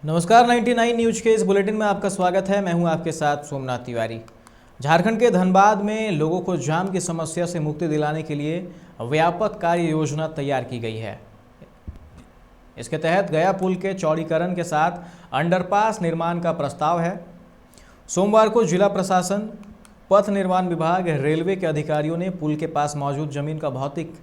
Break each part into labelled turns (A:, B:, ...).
A: नमस्कार, 99 न्यूज के इस बुलेटिन में आपका स्वागत है। मैं हूं आपके साथ सोमनाथ तिवारी। झारखंड के धनबाद में लोगों को जाम की समस्या से मुक्ति दिलाने के लिए व्यापक कार्य योजना तैयार की गई है। इसके तहत गया पुल के चौड़ीकरण के साथ अंडरपास निर्माण का प्रस्ताव है। सोमवार को जिला प्रशासन, पथ निर्माण विभाग, रेलवे के अधिकारियों ने पुल के पास मौजूद जमीन का भौतिक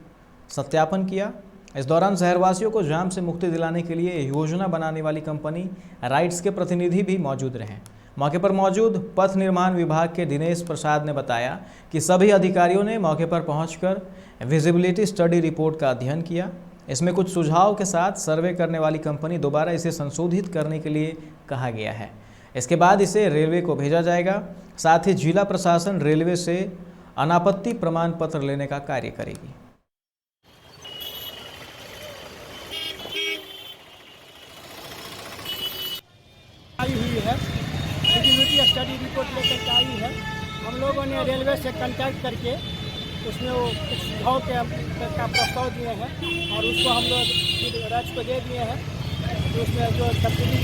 A: सत्यापन किया। इस दौरान शहरवासियों को जाम से मुक्ति दिलाने के लिए योजना बनाने वाली कंपनी राइट्स के प्रतिनिधि भी मौजूद रहे। मौके पर मौजूद पथ निर्माण विभाग के दिनेश प्रसाद ने बताया कि सभी अधिकारियों ने मौके पर पहुंचकर विजिबिलिटी स्टडी रिपोर्ट का अध्ययन किया। इसमें कुछ सुझाव के साथ सर्वे करने वाली कंपनी दोबारा इसे संशोधित करने के लिए कहा गया है। इसके बाद इसे रेलवे को भेजा जाएगा। साथ ही जिला प्रशासन रेलवे से अनापत्ति प्रमाण पत्र लेने का कार्य करेगी।
B: आई हुई है, विजिबिलिटी स्टडी रिपोर्ट लेकर के आई है। हम लोगों ने रेलवे से कांटेक्ट करके उसमें वो कुछ सुझाव का प्रस्ताव दिए हैं और उसको हम लोग राज्य को दे दिए हैं। तो उसमें जो सब्सिडी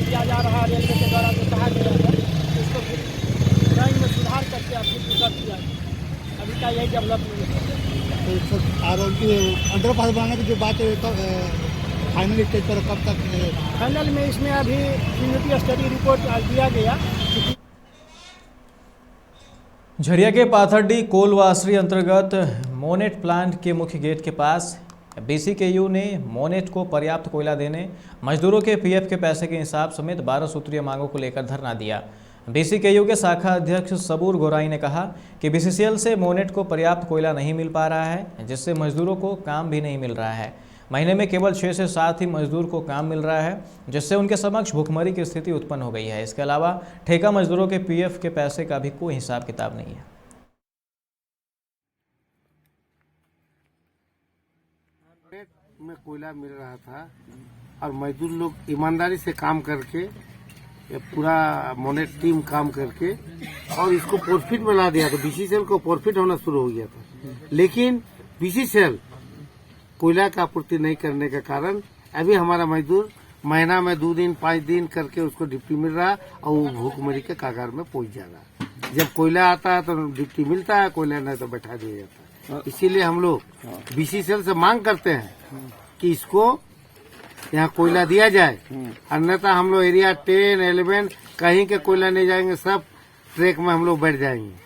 B: दिया जा रहा है रेलवे के द्वारा जो कहा गया है उसको फिर ड्राइंग में सुधार करके अपनी कर दिया। अभी का यही डेवलपमेंट है।
C: और अंडरपास बनाने की जो बात है फाइनल स्टेज पर कब तक?
B: फाइनल में इसमें अभी विजिबिलिटी स्टडी रिपोर्ट दिया गया।
A: झरिया के पाथरडी कोलवासरी अंतर्गत मोनेट प्लांट के मुख्य गेट के पास बीसीकेयू ने मोनेट को पर्याप्त कोयला देने, मजदूरों के पीएफ के पैसे के हिसाब समेत 12 सूत्रीय मांगों को लेकर धरना दिया। बीसीकेयू के शाखा अध्यक्ष सबूर गोराई ने कहा कि बीसीसीएल से मोनेट को पर्याप्त कोयला नहीं मिल पा रहा है, जिससे मजदूरों को काम भी नहीं मिल रहा है। महीने में केवल 6 से 7 ही मजदूर को काम मिल रहा है, जिससे उनके समक्ष भुखमरी की स्थिति उत्पन्न हो गई है। इसके अलावा ठेका मजदूरों के पीएफ के पैसे का भी कोई हिसाब किताब नहीं है।
D: में कोयला मिल रहा था और मजदूर लोग ईमानदारी से काम करके, पूरा मोनेट टीम काम करके और इसको प्रॉफिट में ला दिया। तो बीसीसीएल को प्रॉफिट होना शुरू हो गया था, लेकिन बीसीसीएल कोयला का आपूर्ति नहीं करने के कारण अभी हमारा मजदूर महीना में 2 दिन 5 दिन करके उसको डिप्टी मिल रहा और वो भूखमरी के कागार में पहुंच जा रहा है। जब कोयला आता है तो डिप्टी मिलता है, कोयला नहीं तो बैठा दिया जाता है। इसीलिए हम लोग बीसीसीएल से मांग करते हैं कि इसको यहाँ कोयला दिया जाए, अन्यथा हम लोग एरिया 10, 11 कहीं के कोयला नहीं जाएंगे, सब ट्रैक में हम लोग बैठ जाएंगे।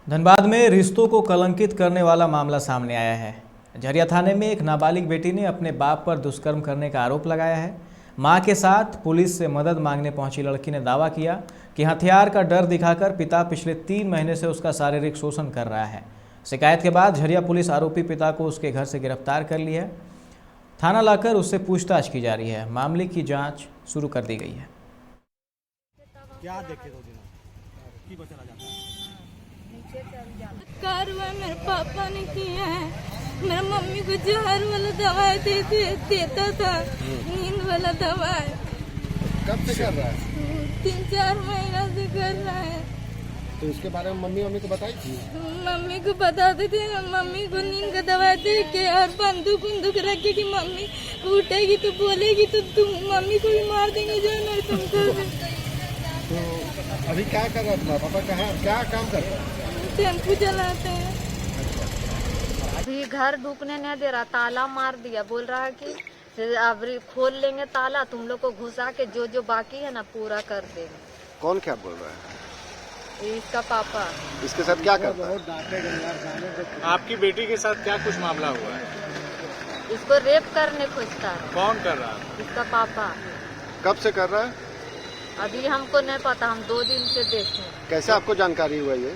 A: धनबाद में रिश्तों को कलंकित करने वाला मामला सामने आया है। झरिया थाने में एक नाबालिग बेटी ने अपने बाप पर दुष्कर्म करने का आरोप लगाया है। मां के साथ पुलिस से मदद मांगने पहुंची लड़की ने दावा किया कि हथियार का डर दिखाकर पिता पिछले 3 महीने से उसका शारीरिक शोषण कर रहा है। शिकायत के बाद झरिया पुलिस आरोपी पिता को उसके घर से गिरफ्तार कर ली है। थाना लाकर उससे पूछताछ की जा रही है। मामले की जाँच शुरू कर दी गई है।
C: क्या देखे की बचना जाता है?
E: कार्रवाई मेरे पापा ने किया है। मेरा मम्मी को जहर वाला दवाई देता था, नींद वाला दवाई।
C: कब से कर रहा है?
E: 3-4 महीना से कर रहा है।
C: तो इसके बारे में मम्मी को बताई थी?
E: मम्मी को बताते थे, मम्मी को नींद का दवाई दे के और बंदूक रखे कि मम्मी उठेगी तो बोलेगी तो तुम मम्मी को भी मार देंगे जो नहीं तुमको।
C: तो अभी क्या कर रहा था पापा? क्या काम कर रहा है?
E: टेम्पू चलाते हैं।
F: अभी घर ढुकने नहीं दे रहा, ताला मार दिया। बोल रहा है कि अब खोल लेंगे ताला, तुम लोग को घुसा के जो बाकी है ना पूरा कर देंगे।
G: कौन क्या बोल रहा है?
F: इसका पापा।
G: इसके साथ क्या करता है?
H: आपकी बेटी के साथ क्या कुछ मामला हुआ है?
F: इसको रेप करने खोजता है।
H: कौन कर रहा है?
F: इसका पापा।
G: कब से कर रहा है?
F: अभी हमको नहीं पता, हम 2 दिन से देखे।
G: कैसे आपको जानकारी हुआ ये?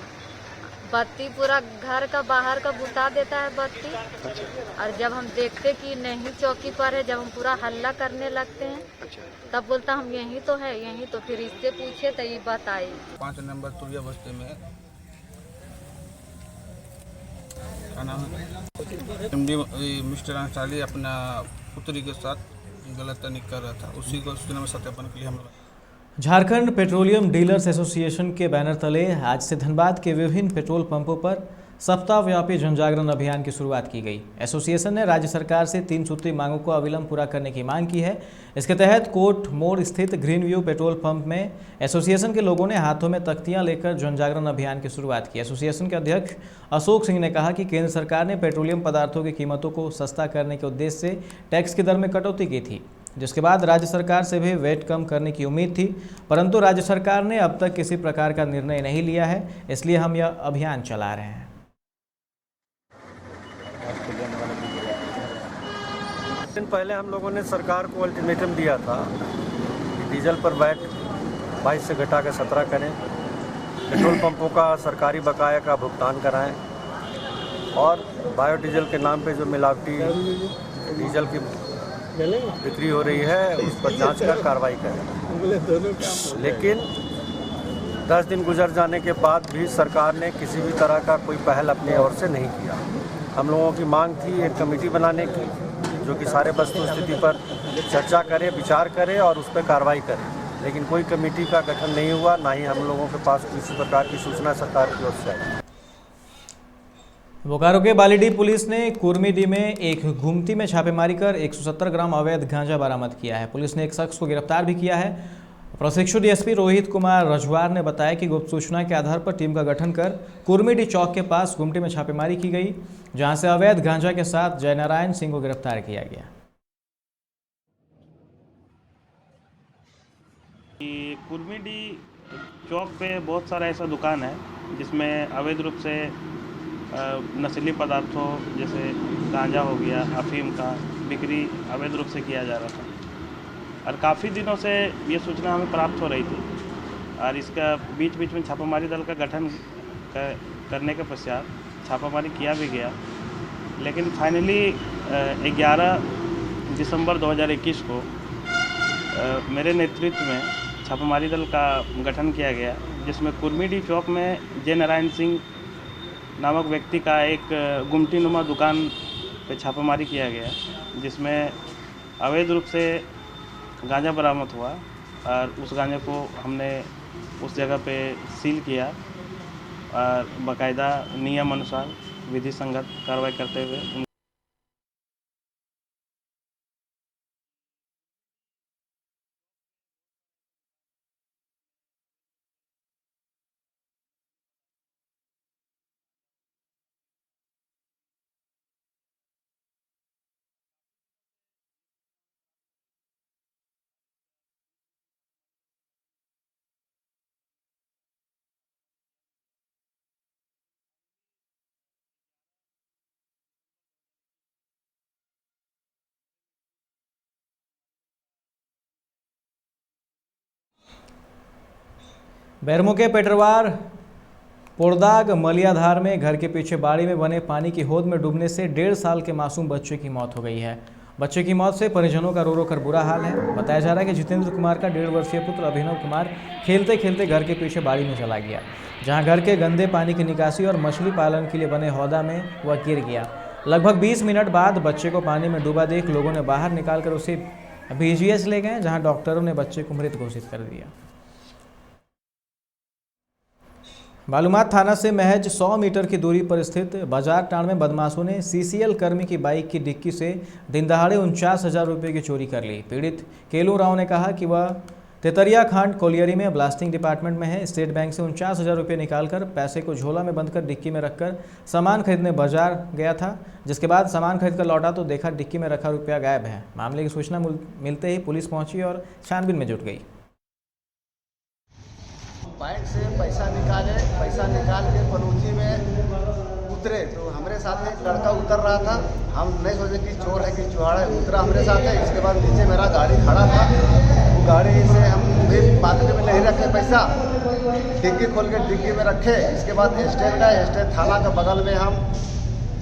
F: बत्ती पूरा घर का बाहर का बुता देता है बत्ती। और जब हम देखते कि नहीं चौकी पर है, जब हम पूरा हल्ला करने लगते हैं तब बोलता हम यही तो है, यही तो। फिर इससे पूछे तो ये बताई
H: 5 नंबर तुरिया बस्ती में क्या नाम है, मिस्टर अंसारी अपना पुत्री के साथ गलत तनिक कर रहा था। उसी को सूचना में सत्यापन के लिए हम
A: झारखंड पेट्रोलियम डीलर्स एसोसिएशन के बैनर तले आज से धनबाद के विभिन्न पेट्रोल पंपों पर सप्ताहव्यापी जनजागरण अभियान की शुरुआत की गई। एसोसिएशन ने राज्य सरकार से 3 सूत्री मांगों को अविलंब पूरा करने की मांग की है। इसके तहत कोर्ट मोड़ स्थित ग्रीन व्यू पेट्रोल पंप में एसोसिएशन के लोगों ने हाथों में तख्तियां लेकर जनजागरण अभियान की शुरुआत की। एसोसिएशन के अध्यक्ष अशोक सिंह ने कहा कि केंद्र सरकार ने पेट्रोलियम पदार्थों की कीमतों को सस्ता करने के उद्देश्य से टैक्स की दर में कटौती की थी, जिसके बाद राज्य सरकार से भी वेट कम करने की उम्मीद थी, परंतु राज्य सरकार ने अब तक किसी प्रकार का निर्णय नहीं लिया है, इसलिए हम यह अभियान चला रहे हैं।
I: दिन पहले हम लोगों ने सरकार को अल्टीमेटम दिया था कि डीजल पर वैट 22 से घटा कर 17 करें, पेट्रोल पंपों का सरकारी बकाया का भुगतान कराएं और बायोडीजल के नाम पे जो मिलावटी डीजल की बिक्री हो रही है उस पर जांच कर कार्रवाई करें। लेकिन 10 दिन गुजर जाने के बाद भी सरकार ने किसी भी तरह का कोई पहल अपनी ओर से नहीं किया। हम लोगों की मांग थी एक कमेटी बनाने की जो कि सारे वस्तु स्थिति पर चर्चा करे, विचार करे और उस पर कार्रवाई करे, लेकिन कोई कमेटी का गठन नहीं हुआ, ना ही हम लोगों के पास किसी प्रकार की सूचना सरकार की ओर से आई।
A: बोकारो के बालीडीह पुलिस ने कुर्मीडीह में एक घुमती में छापेमारी कर 170 ग्राम अवैध गांजा बरामद किया है। पुलिस ने एक शख्स को गिरफ्तार भी किया है। प्रशिक्षु डीएसपी रोहित कुमार रजवार ने बताया कि गुप्त सूचना के आधार पर टीम का गठन कर कुर्मीडीह चौक के पास घुमटी में छापेमारी की गई, जहां से अवैध गांजा के साथ जयनारायण सिंह को गिरफ्तार किया गया।
J: कुर्मीडीह चौक पे बहुत सारा ऐसा दुकान है जिसमें अवैध रूप से नशीली पदार्थों जैसे गांजा हो गया, अफीम का बिक्री अवैध रूप से किया जा रहा था और काफ़ी दिनों से ये सूचना हमें प्राप्त हो रही थी और इसका बीच बीच में छापामारी दल का गठन करने के पश्चात छापामारी किया भी गया, लेकिन फाइनली 11 दिसंबर 2021 को मेरे नेतृत्व में छापामारी दल का गठन किया गया, जिसमें कुर्मीडीह चौक में जयनारायण सिंह नामक व्यक्ति का एक गुमटी नुमा दुकान पे छापामारी किया गया, जिसमें अवैध रूप से गांजा बरामद हुआ और उस गांजे को हमने उस जगह पे सील किया और बाकायदा नियम अनुसार विधि संगत कार्रवाई करते हुए
A: बैरमो के पेटरवार पोड़दाग मलियाधार में घर के पीछे बाड़ी में बने पानी की होद में डूबने से 1.5 साल के मासूम बच्चे की मौत हो गई है। बच्चे की मौत से परिजनों का रो रो कर बुरा हाल है। बताया जा रहा है कि जितेंद्र कुमार का 1.5 वर्षीय पुत्र अभिनव कुमार खेलते खेलते घर के पीछे बाड़ी में चला गया, जहां घर के गंदे पानी की निकासी और मछली पालन के लिए बने हौदा में वह गिर गया। लगभग 20 मिनट बाद बच्चे को पानी में डूबा देख लोगों ने बाहर निकालकर उसे बीजीएच ले गए, जहाँ डॉक्टरों ने बच्चे को मृत घोषित कर दिया। बालूमाथ थाना से महज 100 मीटर की दूरी पर स्थित बाजार टांड में बदमाशों ने सीसीएल कर्मी की बाइक की डिक्की से दिनदहाड़े 49,000 रुपये की चोरी कर ली। पीड़ित केलू राव ने कहा कि वह तेतरिया खांड कोलियरी में ब्लास्टिंग डिपार्टमेंट में है। स्टेट बैंक से 49,000 रुपये निकालकर पैसे को झोला में बंदकर डिक्की में रखकर सामान खरीदने बाजार गया था, जिसके बाद सामान खरीद कर लौटा तो देखा डिक्की में रखा रुपया गायब है। मामले की सूचना मिलते ही पुलिस पहुंची और छानबीन में जुट गई।
K: बैंक से पैसा निकाल के पनौती में उतरे तो हमारे साथ एक लड़का उतर रहा था। हम नहीं सोचे कि चोर है कि चुहाड़ा है, उतरा हमारे साथ है। इसके बाद नीचे मेरा गाड़ी खड़ा था, वो गाड़ी से हम भी पॉकेट में नहीं रखे पैसा, डिग्गी खोल के डिग्गी में रखे। इसके बाद स्टेट थाना के बगल में हम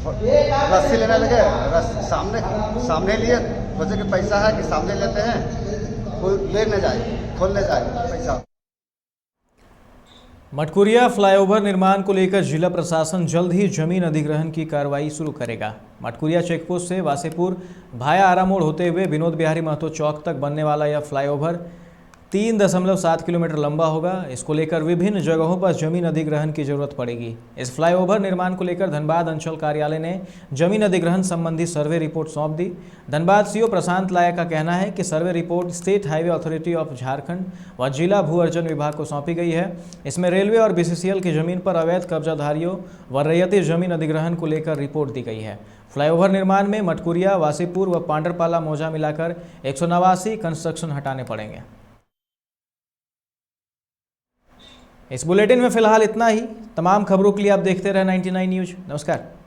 K: रस्सी लेने लगे। सामने लिए, सोचे कि पैसा है कि सामने लेते हैं, कोई ले न जाए, खोलने जाए पैसा।
A: मटकुरिया फ्लाईओवर निर्माण को लेकर जिला प्रशासन जल्द ही जमीन अधिग्रहण की कार्रवाई शुरू करेगा। मटकुरिया चेकपोस्ट से वासेपुर भाया आरा मोड़ होते हुए विनोद बिहारी महतो चौक तक बनने वाला यह फ्लाईओवर 3.7 किलोमीटर लंबा होगा। इसको लेकर विभिन्न जगहों पर जमीन अधिग्रहण की जरूरत पड़ेगी। इस फ्लाईओवर निर्माण को लेकर धनबाद अंचल कार्यालय ने जमीन अधिग्रहण संबंधी सर्वे रिपोर्ट सौंप दी। धनबाद सीओ प्रशांत लाया का कहना है कि survey report state highway authority of Jharkhand व जिला भू अर्जन विभाग को सौंपी गई है। इसमें रेलवे और BCCL की जमीन पर अवैध कब्जाधारियों व रैयती जमीन अधिग्रहण को लेकर रिपोर्ट दी गई है। फ्लाईओवर निर्माण में मटकुरिया, वासीपुर व पांडरपाला मौजा मिलाकर 189 कंस्ट्रक्शन हटाने पड़ेंगे। इस बुलेटिन में फिलहाल इतना ही। तमाम खबरों के लिए आप देखते रहे 99 न्यूज। नमस्कार।